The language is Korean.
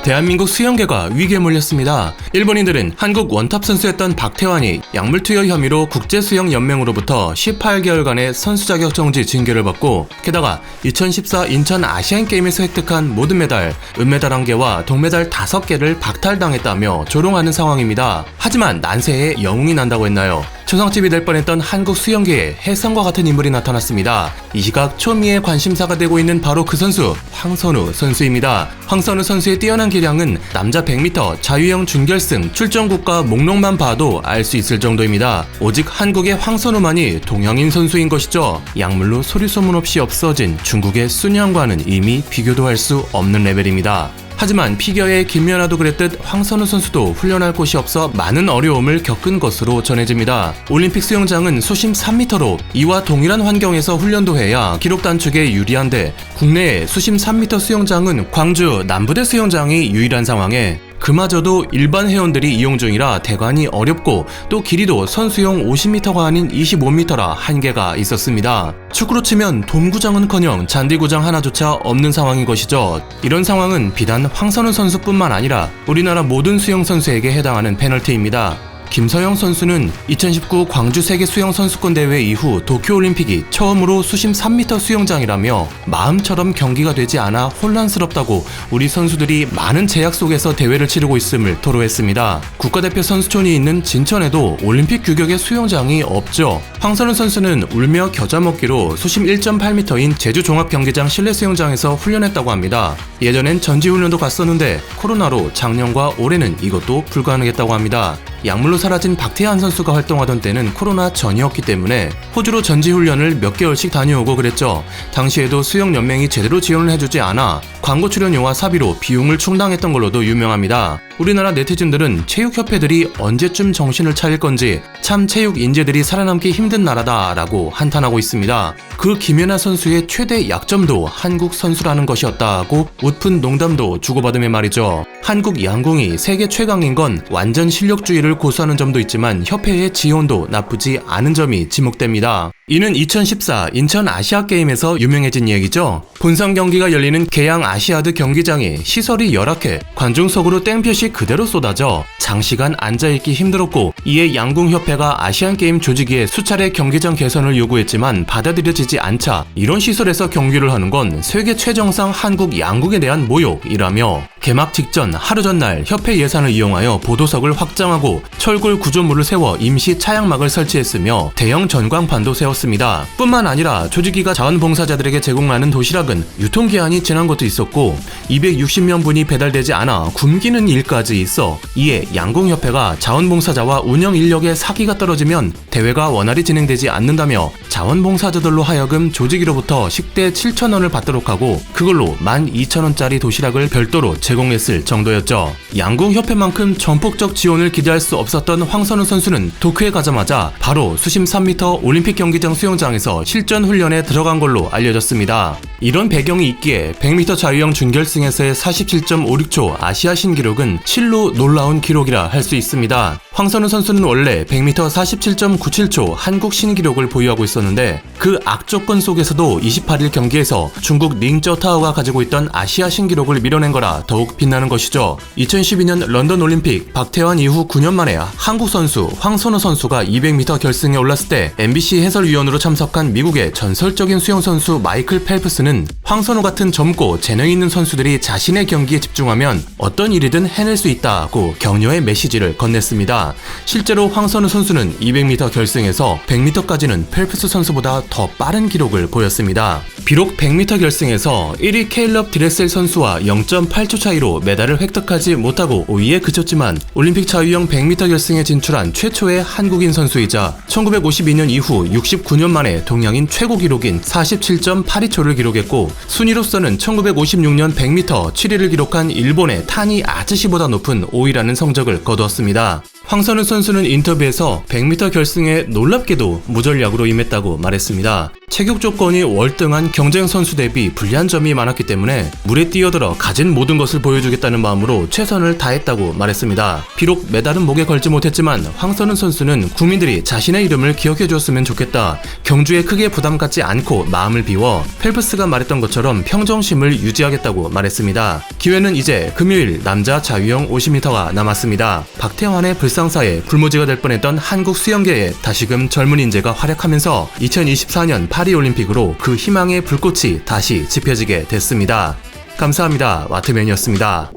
대한민국 수영계가 위기에 몰렸습니다. 일본인들은 한국 원탑 선수였던 박태환이 약물 투여 혐의로 국제수영연맹으로부터 18개월간의 선수 자격 정지 징계를 받고, 게다가 2014 인천 아시안게임에서 획득한 모든 메달, 은메달 1개와 동메달 5개를 박탈당했다며 조롱하는 상황입니다. 하지만 난세에 영웅이 난다고 했나요? 초상집이 될 뻔했던 한국 수영계에 혜성과 같은 인물이 나타났습니다. 이 시각 초미의 관심사가 되고 있는 바로 그 선수, 황선우 선수입니다. 황선우 선수의 뛰어난 기량은 남자 100m 자유형 준결승 출전국가 목록만 봐도 알 수 있을 정도입니다. 오직 한국의 황선우만이 동양인 선수인 것이죠. 약물로 소리소문 없이 없어진 중국의 순양과는 이미 비교도 할 수 없는 레벨입니다. 하지만 피겨의 김연아도 그랬듯 황선우 선수도 훈련할 곳이 없어 많은 어려움을 겪은 것으로 전해집니다. 올림픽 수영장은 수심 3m로 이와 동일한 환경에서 훈련도 해야 기록 단축에 유리한데, 국내의 수심 3m 수영장은 광주 남부대 수영장이 유일한 상황에 그마저도 일반 회원들이 이용 중이라 대관이 어렵고, 또 길이도 선수용 50m가 아닌 25m라 한계가 있었습니다. 축구로 치면 돔구장은커녕 잔디구장 하나조차 없는 상황인 것이죠. 이런 상황은 비단 황선우 선수뿐만 아니라 우리나라 모든 수영 선수에게 해당하는 페널티입니다. 김서영 선수는 2019 광주 세계 수영 선수권 대회 이후 도쿄올림픽이 처음으로 수심 3m 수영장이라며 마음처럼 경기가 되지 않아 혼란스럽다고 우리 선수들이 많은 제약 속에서 대회를 치르고 있음을 토로했습니다. 국가대표 선수촌이 있는 진천에도 올림픽 규격의 수영장이 없죠. 황선우 선수는 울며 겨자 먹기로 수심 1.8m인 제주 종합경기장 실내 수영장에서 훈련했다고 합니다. 예전엔 전지훈련도 갔었는데 코로나로 작년과 올해는 이것도 불가능했다고 합니다. 약물로 사라진 박태환 선수가 활동하던 때는 코로나 전이었기 때문에 호주로 전지훈련을 몇 개월씩 다녀오고 그랬죠. 당시에도 수영연맹이 제대로 지원을 해주지 않아 광고 출연료와 사비로 비용을 충당했던 걸로도 유명합니다. 우리나라 네티즌들은 체육협회들이 언제쯤 정신을 차릴 건지 참 체육 인재들이 살아남기 힘든 나라다라고 한탄하고 있습니다. 그 김연아 선수의 최대 약점도 한국 선수라는 것이었다고 웃픈 농담도 주고받으며 말이죠. 한국 양궁이 세계 최강인 건 완전 실력주의를 고수하는 점도 있지만 협회의 지원도 나쁘지 않은 점이 지목됩니다. 이는 2014 인천 아시아게임에서 유명해진 얘기죠. 본선 경기가 열리는 계양 아시아드 경기장에 시설이 열악해 관중석으로 땡볕이 그대로 쏟아져 장시간 앉아있기 힘들었고, 이에 양궁협회가 아시안게임 조직위에 수차례 경기장 개선을 요구했지만 받아들여지지 않자 이런 시설에서 경기를 하는 건 세계 최정상 한국 양궁에 대한 모욕이라며 개막 직전 하루 전날 협회 예산을 이용하여 보도석을 확장하고 철골 구조물을 세워 임시 차양막을 설치했으며 대형 전광판도 세웠습니다. 뿐만 아니라 조직위가 자원봉사자들에게 제공하는 도시락은 유통기한이 지난 것도 있었고 260명분이 배달되지 않아 굶기는 일까지 있어, 이에 양궁협회가 자원봉사자와 운영 인력의 사기가 떨어지면 대회가 원활히 진행되지 않는다며 자원봉사자들로 하여금 조직위로부터 식대 7,000원을 받도록 하고 그걸로 12,000원짜리 도시락을 별도로 제공했을 정도였죠. 양궁협회만큼 전폭적 지원을 기대할 수 없었던 황선우 선수는 도쿄에 가자마자 바로 수심 3m 올림픽 경기장 수영장에서 실전 훈련에 들어간 걸로 알려졌습니다. 이런 배경이 있기에 100m 자유형 준결승에서의 47.56초 아시아 신기록은 실로 놀라운 기록이라 할 수 있습니다. 황선우 선수는 원래 100m 47.97초 한국 신기록을 보유하고 있었는데 그 악조건 속에서도 28일 경기에서 중국 닝쩌타오가 가지고 있던 아시아 신기록을 밀어낸 거라 더욱 빛나는 것이죠. 2012년 런던 올림픽 박태환 이후 9년 만에 한국 선수 황선우 선수가 200m 결승에 올랐을 때 MBC 해설위원으로 참석한 미국의 전설적인 수영 선수 마이클 펠프스는 황선우 같은 젊고 재능 있는 선수들이 자신의 경기에 집중하면 어떤 일이든 해낼 수 있다고 격려의 메시지를 건넸습니다. 실제로 황선우 선수는 200m 결승에서 100m까지는 펠프스 선수보다 더 빠른 기록을 보였습니다. 비록 100m 결승에서 1위 케일럽 드레셀 선수와 0.8초 차이로 메달을 획득하지 못하고 5위에 그쳤지만 올림픽 자유형 100m 결승에 진출한 최초의 한국인 선수이자 1952년 이후 69년 만에 동양인 최고 기록인 47.82초를 기록했고, 순위로서는 1956년 100m 7위를 기록한 일본의 타니 아츠시보다 높은 5위라는 성적을 거두었습니다. 황선우 선수는 인터뷰에서 100m 결승에 놀랍게도 무전략으로 임했다고 말했습니다. 체격 조건이 월등한 경쟁 선수 대비 불리한 점이 많았기 때문에 물에 뛰어들어 가진 모든 것을 보여주겠다는 마음으로 최선을 다했다고 말했습니다. 비록 메달은 목에 걸지 못했지만 황선우 선수는 국민들이 자신의 이름을 기억해 주었으면 좋겠다. 경주에 크게 부담 갖지 않고 마음을 비워 펠프스가 말했던 것처럼 평정심을 유지하겠다고 말했습니다. 기회는 이제 금요일 남자 자유형 50m가 남았습니다. 박태환의 불상사에 불모지가 될 뻔했던 한국 수영계에 다시금 젊은 인재가 활약하면서 2024년 파리올림픽으로 그 희망의 불꽃이 다시 지펴지게 됐습니다. 감사합니다. 와트맨이었습니다.